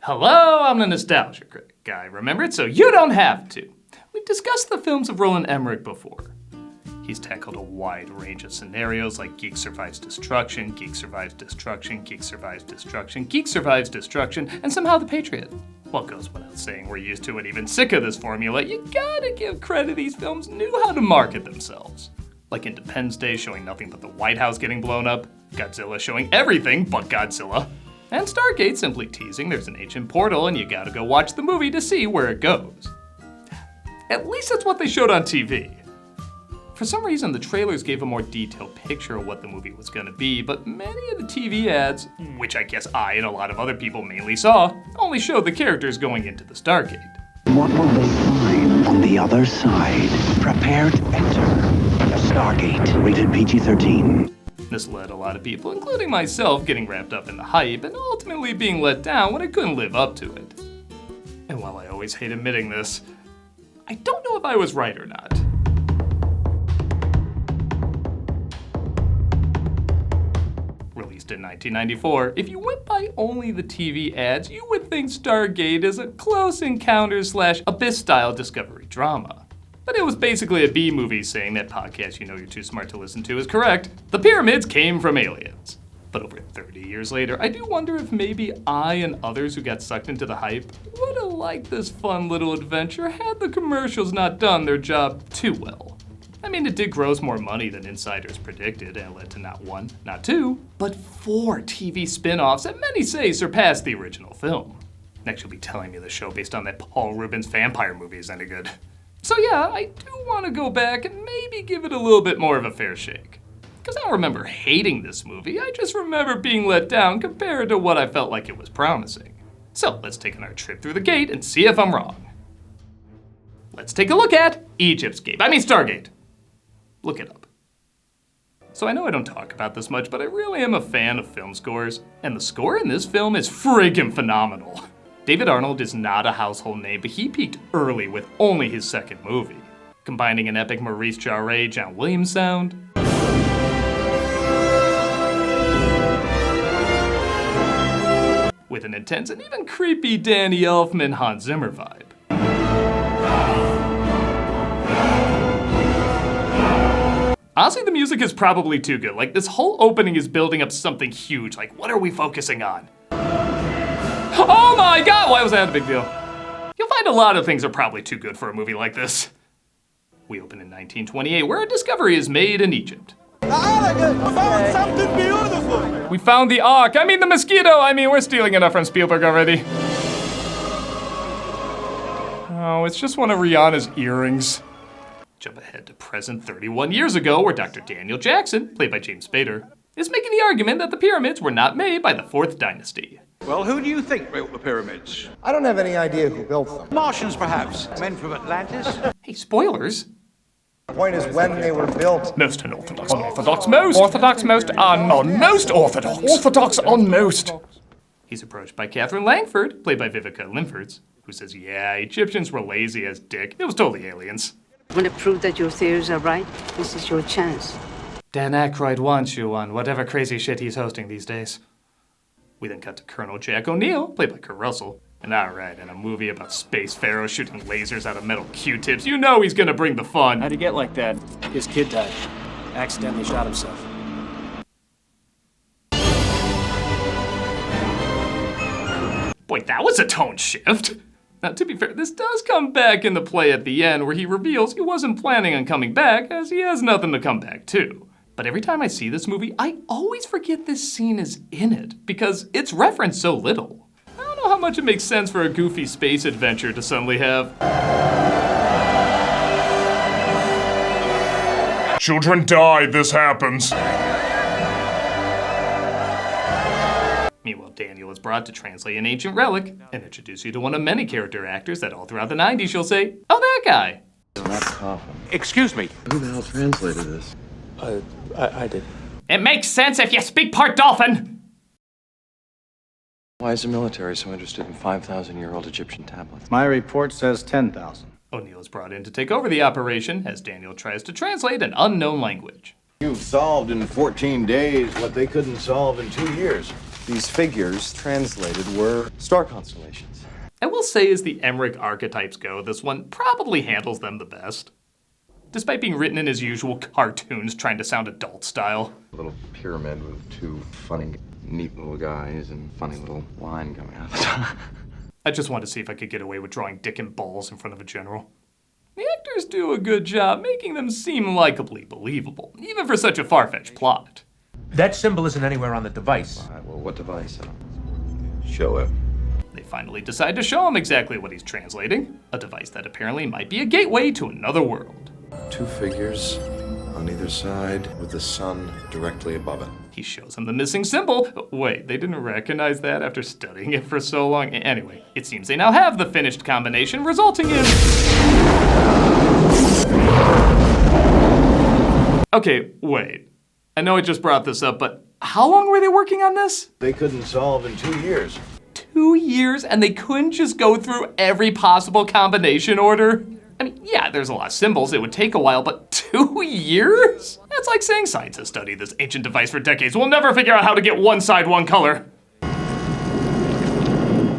Hello, I'm the Nostalgia Critic guy, remember it? So you don't have to. We've discussed the films of Roland Emmerich before. He's tackled a wide range of scenarios like Geek Survives Destruction, Geek Survives Destruction, Geek Survives Destruction, Geek Survives Destruction, and somehow The Patriot. Well, it goes without saying we're used to and even sick of this formula. You gotta give credit, these films knew how to market themselves. Like Independence Day showing nothing but the White House getting blown up, Godzilla showing everything but Godzilla, and Stargate simply teasing there's an ancient portal and you gotta go watch the movie to see where it goes. At least that's what they showed on TV. For some reason, the trailers gave a more detailed picture of what the movie was gonna be, but many of the TV ads, which I guess I and a lot of other people mainly saw, only showed the characters going into the Stargate. What will they find on the other side? Prepare to enter the Stargate, rated PG-13. This led a lot of people, including myself, getting wrapped up in the hype and ultimately being let down when I couldn't live up to it. And while I always hate admitting this, I don't know if I was right or not. Released in 1994, if you went by only the TV ads, you would think Stargate is a close encounters/Abyss-style discovery drama. But it was basically a B-movie saying that podcast you know you're too smart to listen to is correct. The pyramids came from aliens. But over 30 years later, I do wonder if maybe I and others who got sucked into the hype would have liked this fun little adventure had the commercials not done their job too well. I mean, it did gross more money than insiders predicted and led to not one, not two, but 4 TV spin-offs that many say surpassed the original film. Next you'll be telling me the show based on that Paul Rubens vampire movie is any good. So yeah, I do want to go back and maybe give it a little bit more of a fair shake. Because I don't remember hating this movie, I just remember being let down compared to what I felt like it was promising. So let's take our trip through the gate and see if I'm wrong. Let's take a look at Stargate. Look it up. So I know I don't talk about this much, but I really am a fan of film scores, and the score in this film is friggin' phenomenal. David Arnold is not a household name, but he peaked early with only his second movie, combining an epic Maurice Jarre, John Williams sound, with an intense and even creepy Danny Elfman Hans Zimmer vibe. Honestly, the music is probably too good. Like, this whole opening is building up something huge. Like, what are we focusing on? Oh my god, why was that a big deal? You'll find a lot of things are probably too good for a movie like this. We open in 1928, where a discovery is made in Egypt. Found something beautiful! We found the Ark, the mosquito, we're stealing enough from Spielberg already. Oh, it's just one of Rihanna's earrings. Jump ahead to present 31 years ago, where Dr. Daniel Jackson, played by James Spader, is making the argument that the pyramids were not made by the 4th dynasty. Well, who do you think built the pyramids? I don't have any idea who built them. Martians, perhaps? Men from Atlantis? Hey, spoilers. The point is when they were built. Most unorthodox, unorthodox, most orthodox, most most orthodox, orthodox on most. He's approached by Catherine Langford, played by Viveca Lindfors, who says, yeah, Egyptians were lazy as dick. It was totally aliens. Want to prove that your theories are right? This is your chance. Dan Aykroyd wants you on whatever crazy shit he's hosting these days. We then cut to Colonel Jack O'Neill, played by Kurt Russell. And alright, in a movie about space pharaohs shooting lasers out of metal Q-tips, you know he's gonna bring the fun. How'd he get like that? His kid died. Accidentally shot himself. Boy, that was a tone shift. Now, to be fair, this does come back into play at the end, where he reveals he wasn't planning on coming back, as he has nothing to come back to. But every time I see this movie, I always forget this scene is in it, because it's referenced so little. I don't know how much it makes sense for a goofy space adventure to suddenly have... Children die, this happens. Meanwhile, Daniel is brought to translate an ancient relic and introduce you to one of many character actors that all throughout the 90s you'll say, oh, that guy. Excuse me. Who the hell translated this? I did. It makes sense if you speak part dolphin. Why is the military so interested in 5,000-year-old Egyptian tablets? My report says 10,000. O'Neill is brought in to take over the operation as Daniel tries to translate an unknown language. You've solved in 14 days what they couldn't solve in 2 years. These figures, translated, were Star constellations. I will say, as the Emmerich archetypes go, this one probably handles them the best. Despite being written in his usual cartoons trying to sound adult style. A little pyramid with two funny, neat little guys and funny little line coming out the top. I just wanted to see if I could get away with drawing dick and balls in front of a general. The actors do a good job making them seem likably believable, even for such a far-fetched plot. That symbol isn't anywhere on the device. All right, well, what device? Show him. They finally decide to show him exactly what he's translating, a device that apparently might be a gateway to another world. Two figures on either side with the sun directly above it. He shows him the missing symbol. Wait, they didn't recognize that after studying it for so long? Anyway, it seems they now have the finished combination, resulting in... Okay, wait. I know I just brought this up, but how long were they working on this? They couldn't solve in 2 years. 2 years, and they couldn't just go through every possible combination order? I mean, yeah, there's a lot of symbols, it would take a while, but 2 years? That's like saying scientists studied this ancient device for decades. We'll never figure out how to get one side, one color.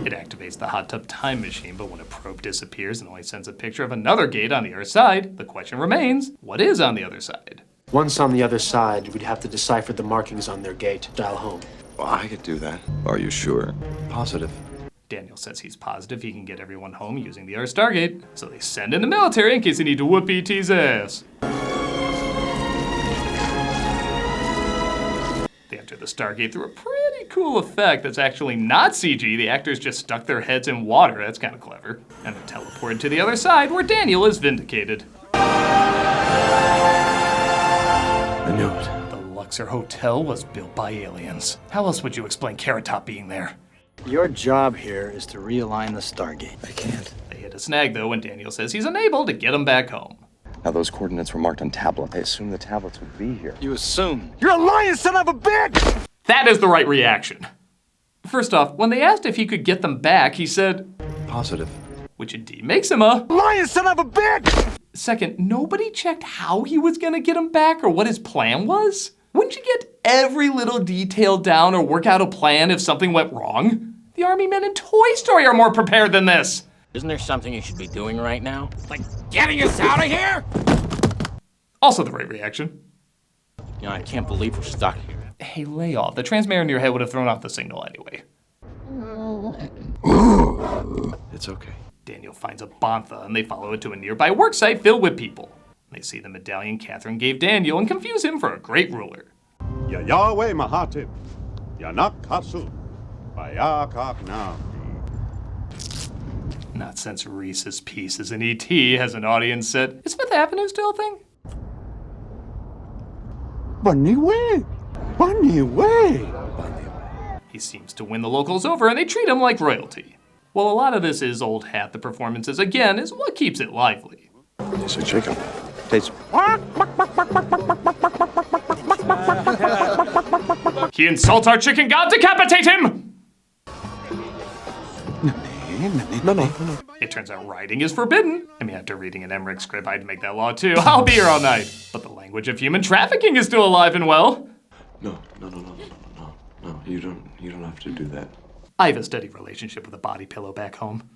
It activates the hot tub time machine, but when a probe disappears and only sends a picture of another gate on the other side, the question remains, what is on the other side? Once on the other side, we'd have to decipher the markings on their gate. Dial home. Well, I could do that. Are you sure? Positive. Daniel says he's positive he can get everyone home using the other Stargate, so they send in the military in case they need to whoop E.T.'s ass. They enter the Stargate through a pretty cool effect that's actually not CG. The actors just stuck their heads in water. That's kind of clever. And they're teleported to the other side where Daniel is vindicated. I knew it. The Luxor Hotel was built by aliens. How else would you explain Carrot Top being there? Your job here is to realign the Stargate. I can't. They hit a snag, though, when Daniel says he's unable to get him back home. Now, those coordinates were marked on tablets. I assumed the tablets would be here. You assume. You're a lying son of a bitch! That is the right reaction. First off, when they asked if he could get them back, he said, Positive. which indeed makes him a Lying son of a bitch! Second, nobody checked how he was gonna get him back or what his plan was? Wouldn't you get every little detail down or work out a plan if something went wrong? The army men in Toy Story are more prepared than this. Isn't there something you should be doing right now? Like getting us out of here? Also the right reaction. You know, I can't believe we're stuck here. Hey, lay off. The transmitter in your head would have thrown off the signal anyway. It's okay. Daniel finds a bantha and they follow it to a nearby worksite filled with people. They see the medallion Catherine gave Daniel and confuse him for a great ruler. Ya Yahweh Mahatib, Yanak Kasu, Bayakak Not since Reese's Pieces in E.T. has an audience said, is Fifth Avenue still a thing? Bunny way! Bunny way! He seems to win the locals over and they treat him like royalty. Well, a lot of this is old hat. The performances, again, is what keeps it lively. It's a chicken. Tastes. He insults our chicken god, decapitate him! No. It turns out riding is forbidden. I mean, after reading an Emmerich script, I'd make that law too. I'll be here all night. But the language of human trafficking is still alive and well. No. You don't have to do that. I have a steady relationship with a body pillow back home.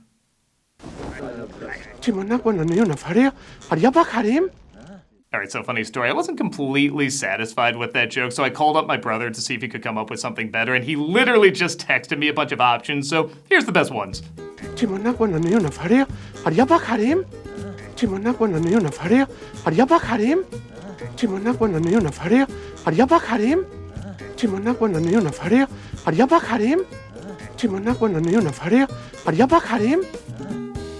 Alright, so funny story. I wasn't completely satisfied with that joke, so I called up my brother to see if he could come up with something better, and he literally just texted me a bunch of options, so here's the best ones.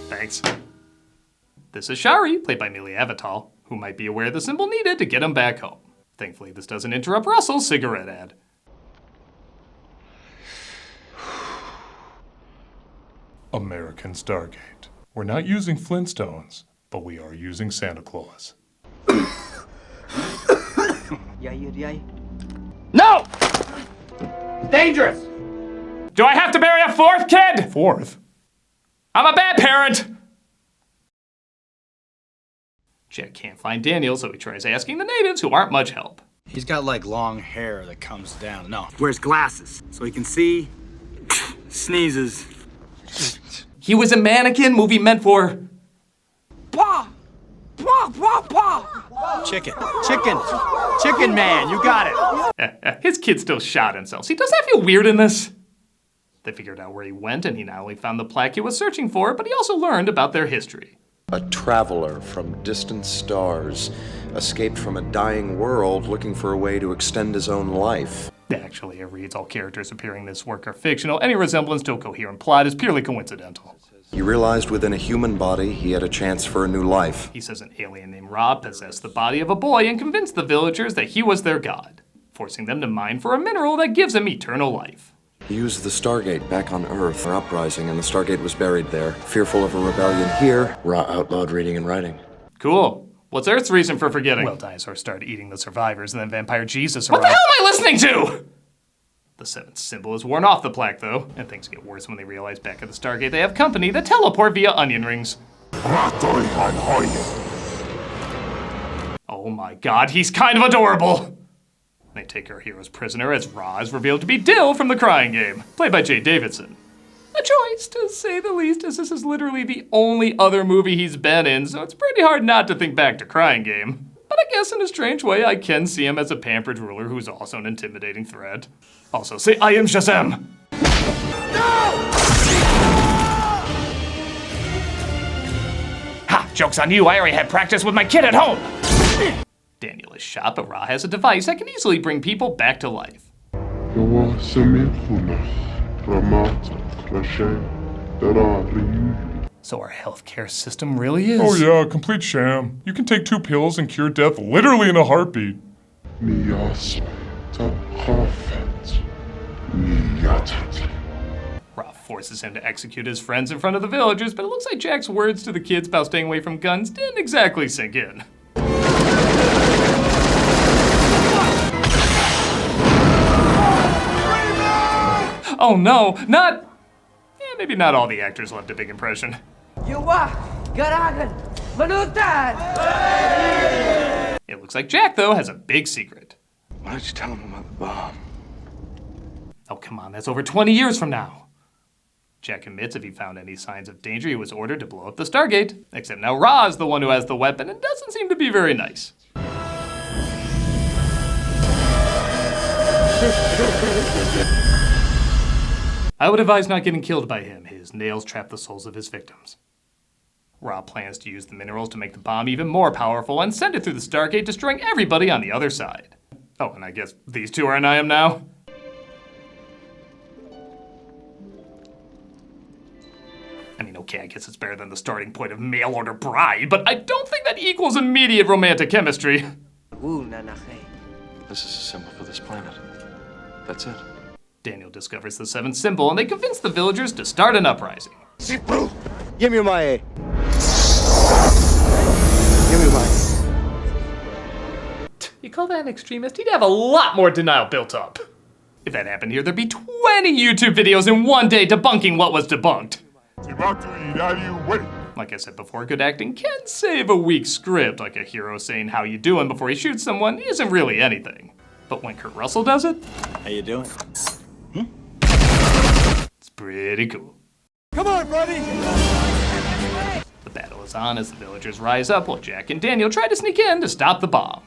Thanks. This is Shari, played by Mili Avital, who might be aware of the symbol needed to get him back home. Thankfully, this doesn't interrupt Russell's cigarette ad. American Stargate. We're not using Flintstones, but we are using Santa Claus. No! Dangerous! Do I have to bury a fourth kid? Fourth? I'm a bad parent! Jack can't find Daniel, so he tries asking the natives, who aren't much help. He's got like long hair that comes down. No. Wears glasses so he can see. Sneezes. He was a mannequin, movie meant for... Pa! Pa! Pa! Pa! Chicken man, you got it. His kid still shot himself. See, does that feel weird in this? They figured out where he went, and he not only found the plaque he was searching for, but he also learned about their history. A traveler from distant stars escaped from a dying world looking for a way to extend his own life. Actually, it reads all characters appearing in this work are fictional. Any resemblance to a coherent plot is purely coincidental. He realized within a human body he had a chance for a new life. He says an alien named Rob possessed the body of a boy and convinced the villagers that he was their god, forcing them to mine for a mineral that gives him eternal life. He used the Stargate back on Earth for uprising, and the Stargate was buried there. Fearful of a rebellion here, Ra outlawed reading and writing. Cool. What's Earth's reason for forgetting? Well, dinosaurs started eating the survivors, and then Vampire Jesus arrived. What the hell am I listening to? The seventh symbol is worn off the plaque, though, and things get worse when they realize back at the Stargate they have company that teleport via onion rings. Oh my god, he's kind of adorable! They take our heroes prisoner as Ra is revealed to be Dill from The Crying Game, played by Jaye Davidson. A choice, to say the least, as this is literally the only other movie he's been in, so it's pretty hard not to think back to Crying Game. But I guess in a strange way, I can see him as a pampered ruler who's also an intimidating threat. Also, say, I am Shazam! No! Ha! Joke's on you, I already had practice with my kid at home! Daniel is shot, but Ra has a device that can easily bring people back to life. So our healthcare system really is... Oh yeah, complete sham. You can take 2 pills and cure death literally in a heartbeat. Ra forces him to execute his friends in front of the villagers, but it looks like Jack's words to the kids about staying away from guns didn't exactly sink in. Oh no, not... Yeah, maybe not all the actors left a big impression. It looks like Jack, though, has a big secret. Why don't you tell him about the bomb? Oh, come on, that's over 20 years from now. Jack admits if he found any signs of danger, he was ordered to blow up the Stargate. Except now Ra is the one who has the weapon and doesn't seem to be very nice. I would advise not getting killed by him. His nails trap the souls of his victims. Ra plans to use the minerals to make the bomb even more powerful and send it through the Stargate, destroying everybody on the other side. Oh, and I guess these two are an I am now? I mean, okay, I guess it's better than the starting point of mail order bride, but I don't think that equals immediate romantic chemistry. This is a symbol for this planet. That's it. Daniel discovers the seventh symbol, and they convince the villagers to start an uprising. Give me my... Give me my... You call that an extremist? He'd have a lot more denial built up. If that happened here, there'd be 20 YouTube videos in one day debunking what was debunked. Like I said before, good acting can save a weak script, like a hero saying how you doing before he shoots someone isn't really anything. But when Kurt Russell does it... How you doing? It's pretty cool. Come on, buddy! The battle is on as the villagers rise up while Jack and Daniel try to sneak in to stop the bomb.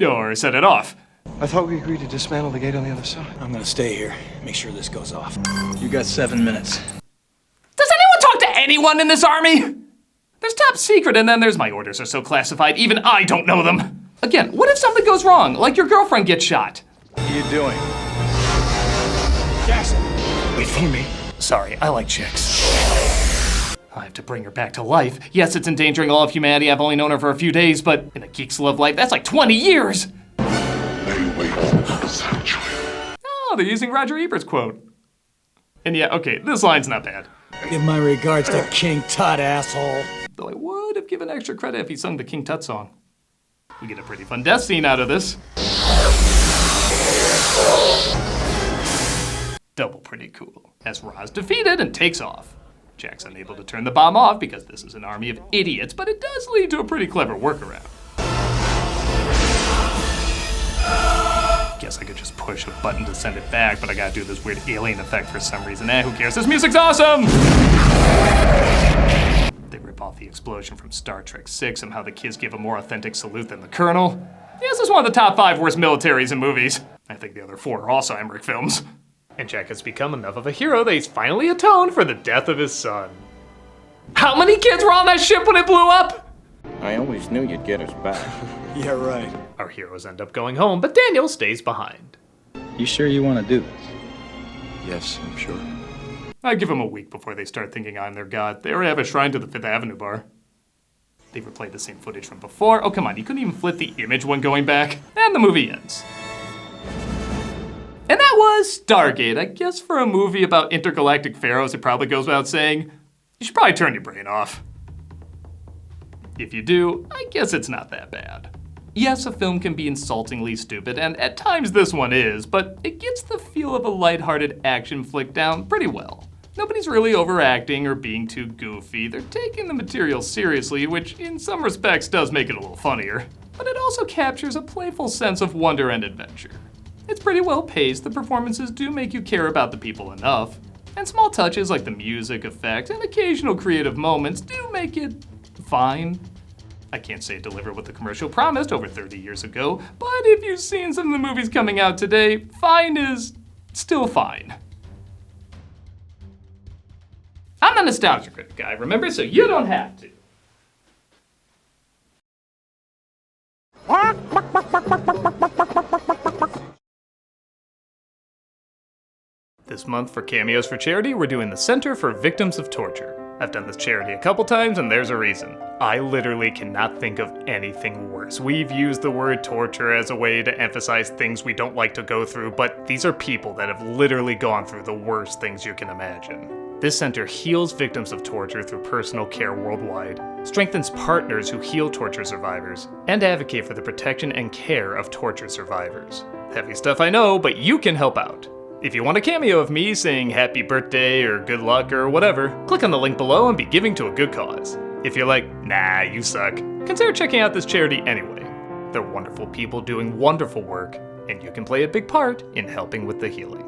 Or set it off. I thought we agreed to dismantle the gate on the other side. I'm gonna stay here, make sure this goes off. You got 7 minutes. Does anyone talk to anyone in this army? There's top secret, and then there's my orders are so classified, even I don't know them. Again, what if something goes wrong, like your girlfriend gets shot? What are you doing? Jackson, wait for me. Sorry, I like chicks. I have to bring her back to life. Yes, it's endangering all of humanity. I've only known her for a few days, but in a geek's love life, that's like 20 years. Oh, they're using Roger Ebert's quote. And yeah, okay, this line's not bad. Give my regards to King Tut, asshole. Though I would have given extra credit if he sung the King Tut song. We get a pretty fun death scene out of this. Double pretty cool. As Ra's defeated and takes off. Jack's unable to turn the bomb off because this is an army of idiots, but it does lead to a pretty clever workaround. guess I could just push a button to send it back, but I gotta do this weird alien effect for some reason. Who cares? This music's awesome! They rip off the explosion from Star Trek VI, somehow the kids give a more authentic salute than the Colonel. This is one of the top 5 worst militaries in movies. I think the other 4 are also Emmerich films. And Jack has become enough of a hero that he's finally atoned for the death of his son. How many kids were on that ship when it blew up? I always knew you'd get us back. Yeah, right. Our heroes end up going home, but Daniel stays behind. You sure you want to do this? Yes, I'm sure. I give them a week before they start thinking I'm their god. They already have a shrine to the 5th Avenue bar. They've replayed the same footage from before. Oh, come on, you couldn't even flip the image when going back. And the movie ends. And that was Stargate. I guess for a movie about intergalactic pharaohs, it probably goes without saying, you should probably turn your brain off. If you do, I guess it's not that bad. Yes, a film can be insultingly stupid, and at times this one is, but it gets the feel of a lighthearted action flick down pretty well. Nobody's really overacting or being too goofy. They're taking the material seriously, which in some respects does make it a little funnier. But it also captures a playful sense of wonder and adventure. It's pretty well paced, the performances do make you care about the people enough, and small touches like the music effect and occasional creative moments do make it fine. I can't say it delivered what the commercial promised over 30 years ago, but if you've seen some of the movies coming out today, fine is still fine. I'm a Nostalgia Critic guy, remember, so you don't have to. This month for Cameos for Charity, we're doing the Center for Victims of Torture. I've done this charity a couple times and there's a reason. I literally cannot think of anything worse. We've used the word torture as a way to emphasize things we don't like to go through, but these are people that have literally gone through the worst things you can imagine. This center heals victims of torture through personal care worldwide, strengthens partners who heal torture survivors, and advocate for the protection and care of torture survivors. Heavy stuff I know, but you can help out. If you want a cameo of me saying happy birthday or good luck or whatever, click on the link below and be giving to a good cause. If you're like, nah, you suck, consider checking out this charity anyway. They're wonderful people doing wonderful work, and you can play a big part in helping with the healing.